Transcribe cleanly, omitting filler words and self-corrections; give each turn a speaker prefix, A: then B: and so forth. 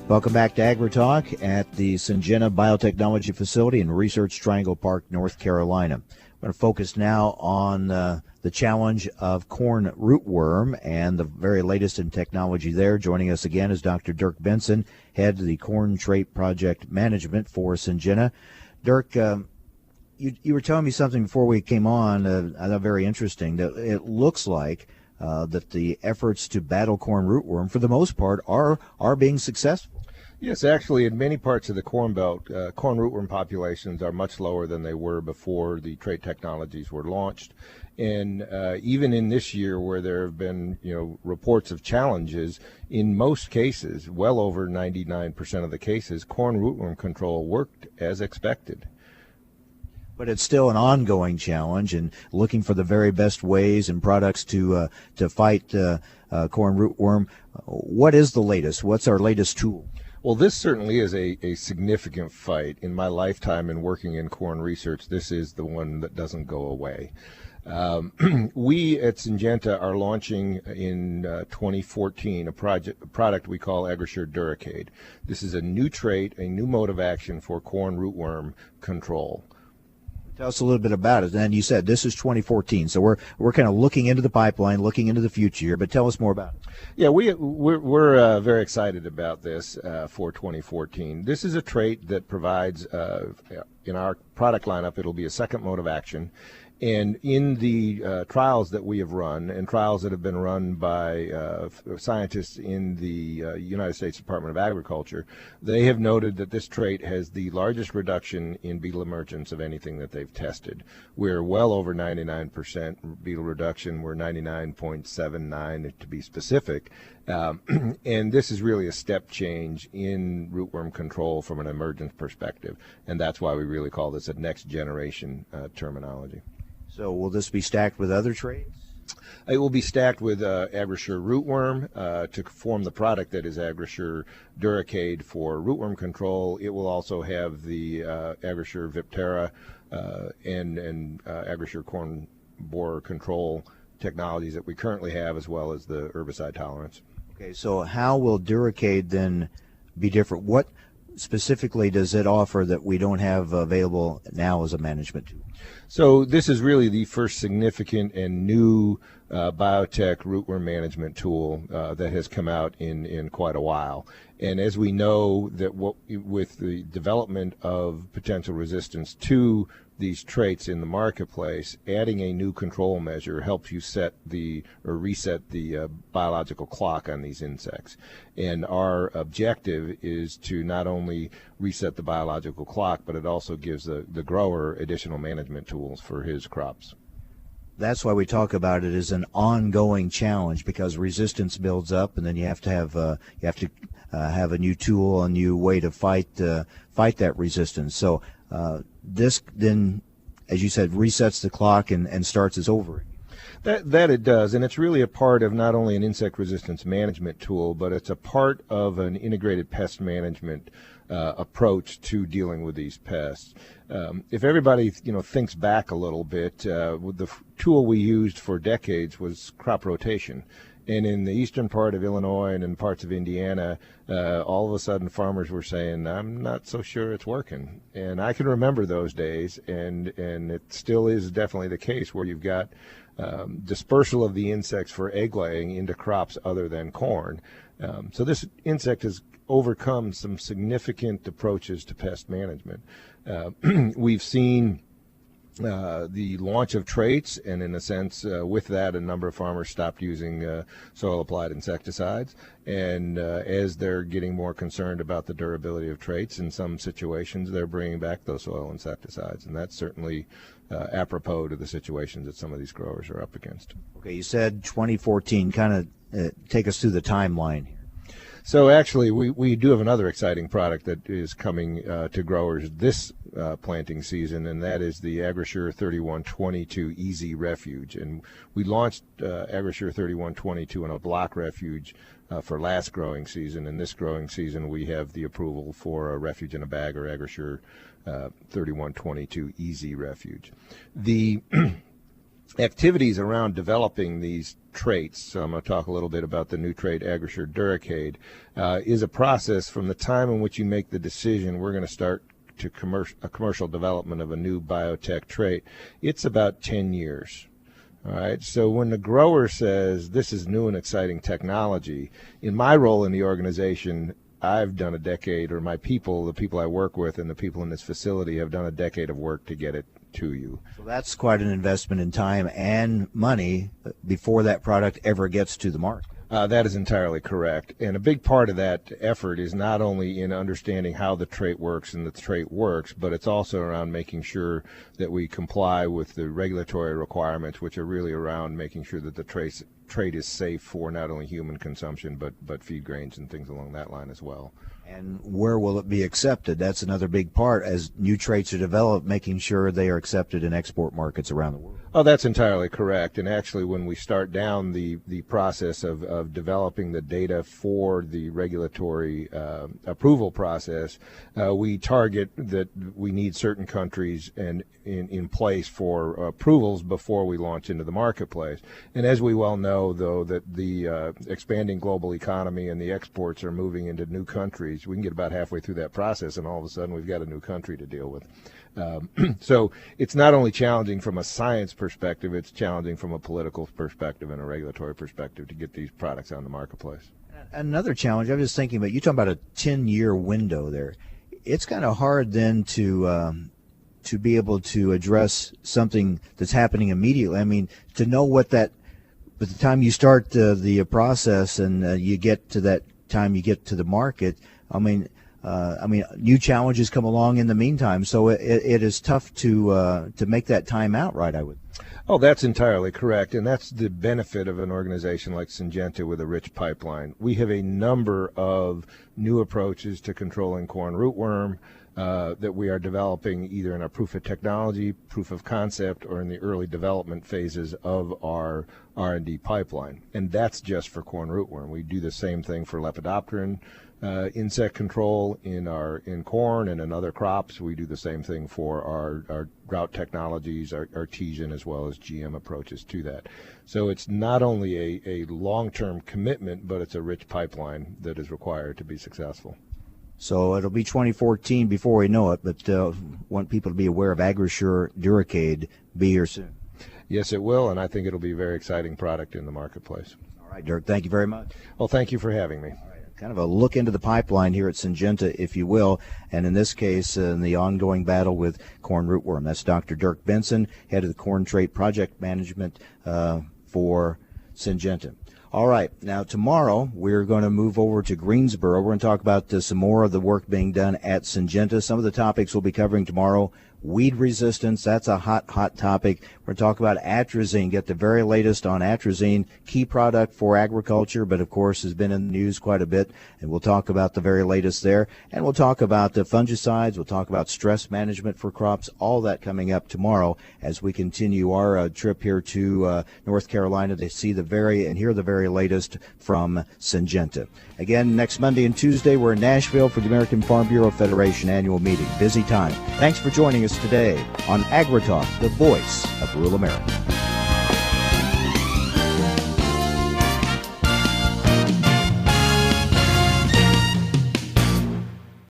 A: Welcome back to AgriTalk at the Syngenta Biotechnology Facility in Research Triangle Park, North Carolina. We're going to focus now on the challenge of corn rootworm and the very latest in technology there. Joining us again is Dr. Dirk Benson, head of the Corn Trait Project Management for Syngenta. Dirk, you were telling me something before we came on, I thought very interesting, that it looks like that the efforts to battle corn rootworm, for the most part, are being successful.
B: Yes, actually, in many parts of the Corn Belt, corn rootworm populations are much lower than they were before the trait technologies were launched. And even in this year, where there have been, reports of challenges, in most cases, well over 99% of the cases, corn rootworm control worked as expected.
A: But it's still an ongoing challenge, and looking for the very best ways and products to fight corn rootworm. What is the latest? What's our latest tool?
B: Well, this certainly is a significant fight. In my lifetime in working in corn research, this is the one that doesn't go away. We at Syngenta are launching in 2014 a product we call AgriSure Duracade. This is a new trait, a new mode of action for corn rootworm control.
A: Tell us a little bit about it. And you said this is 2014, so we're kind of looking into the pipeline, looking into the future. But tell us more about it.
B: Yeah, we're very excited about this for 2014. This is a trait that provides in our product lineup. It'll be a second mode of action. And in the trials that we have run, and trials that have been run by scientists in the United States Department of Agriculture, they have noted that this trait has the largest reduction in beetle emergence of anything that they've tested. We're well over 99% beetle reduction. We're 99.79 to be specific. And this is really a step change in rootworm control from an emergence perspective. And that's why we really call this a next generation terminology.
A: So will this be stacked with other traits?
B: It will be stacked with AgriSure Rootworm to form the product that is AgriSure Duracade for rootworm control. It will also have the AgriSure Viptera and AgriSure corn borer control technologies that we currently have, as well as the herbicide tolerance.
A: Okay, so how will Duracade then be different? What specifically does it offer that we don't have available now as a management tool?
B: So this is really the first significant and new biotech rootworm management tool that has come out in quite a while. And as we know that with the development of potential resistance to these traits in the marketplace, adding a new control measure helps you reset the biological clock on these insects. And our objective is to not only reset the biological clock, but it also gives the grower additional management tools for his crops.
A: That's why we talk about it as an ongoing challenge, because resistance builds up, and then you have to have a new tool, a new way to fight that resistance. So this then, as you said, resets the clock and starts us over.
B: That it does, and it's really a part of not only an insect resistance management tool, but it's a part of an integrated pest management approach to dealing with these pests. If everybody thinks back a little bit, the tool we used for decades was crop rotation. And in the eastern part of Illinois and in parts of Indiana, all of a sudden farmers were saying, I'm not so sure it's working. And I can remember those days, and it still is definitely the case where you've got dispersal of the insects for egg laying into crops other than corn. So this insect has overcome some significant approaches to pest management. We've seen the launch of traits, and in a sense, with that, a number of farmers stopped using soil-applied insecticides. And as they're getting more concerned about the durability of traits, in some situations, they're bringing back those soil insecticides. And that's certainly apropos to the situations that some of these growers are up against.
A: Okay, you said 2014. Kind of take us through the timeline here.
B: So actually, we do have another exciting product that is coming to growers this planting season, and that is the AgriSure 3122 Easy Refuge. And we launched AgriSure 3122 in a block refuge for last growing season. And this growing season, we have the approval for a refuge in a bag, or AgriSure 3122 Easy Refuge. activities around developing these traits, so I'm going to talk a little bit about the new trait Agrasure Duracade, is a process from the time in which you make the decision we're going to start to commercial development of a new biotech trait. It's about 10 years. All right, so when the grower says this is new and exciting technology, in my role in the organization, I've done a decade, or my people, the people I work with and the people in this facility have done a decade of work to get it to you.
A: So that's quite an investment in time and money before that product ever gets to the market.
B: That is entirely correct. And a big part of that effort is not only in understanding how the trait works and the trait works, but it's also around making sure that we comply with the regulatory requirements, which are really around making sure that the trait is safe for not only human consumption, but feed grains and things along that line as well.
A: And where will it be accepted? That's another big part as new traits are developed, making sure they are accepted in export markets around the world.
B: Oh, that's entirely correct. And actually, when we start down the process of developing the data for the regulatory approval process, we target that we need certain countries and in place for approvals before we launch into the marketplace. And as we well know, though, that the expanding global economy and the exports are moving into new countries, we can get about halfway through that process, and all of a sudden we've got a new country to deal with. So it's not only challenging from a science perspective, it's challenging from a political perspective and a regulatory perspective to get these products on the marketplace.
A: Another challenge, I was just thinking about, you talking about a 10-year window there. It's kind of hard then to be able to address something that's happening immediately. I mean, to know what that, by the time you start the process and you get to that time you get to the market, I mean, new challenges come along in the meantime, so it is tough to make that time out right, I would.
B: Oh, that's entirely correct, and that's the benefit of an organization like Syngenta with a rich pipeline. We have a number of new approaches to controlling corn rootworm that we are developing either in our proof of technology, proof of concept, or in the early development phases of our R&D pipeline, and that's just for corn rootworm. We do the same thing for lepidopteran insect control in corn and in other crops. We do the same thing for our drought technologies, our artesian as well as GM approaches to that. So it's not only a long-term commitment, but it's a rich pipeline that is required to be successful.
A: So it'll be 2014 before we know it, but want people to be aware of Agrasure Duracade. Be here soon.
B: Yes, it will, and I think it'll be a very exciting product in the marketplace.
A: All right, Dirk, thank you very much.
B: Well, thank you for having me.
A: Kind of a look into the pipeline here at Syngenta, if you will, and in this case, in the ongoing battle with corn rootworm. That's Dr. Dirk Benson, head of the Corn Trait Project Management for Syngenta. All right, now tomorrow we're going to move over to Greensboro. We're going to talk about some more of the work being done at Syngenta. Some of the topics we'll be covering tomorrow. Weed resistance, that's a hot topic. We're going to talk about atrazine, get the very latest on atrazine, key product for agriculture, but of course has been in the news quite a bit, and we'll talk about the very latest there. And we'll talk about the fungicides, we'll talk about stress management for crops, all that coming up tomorrow as we continue our trip here to North Carolina to see and hear the very latest from Syngenta. Again, next Monday and Tuesday, we're in Nashville for the American Farm Bureau Federation annual meeting. Busy time. Thanks for joining us today on AgriTalk, the voice of rural America.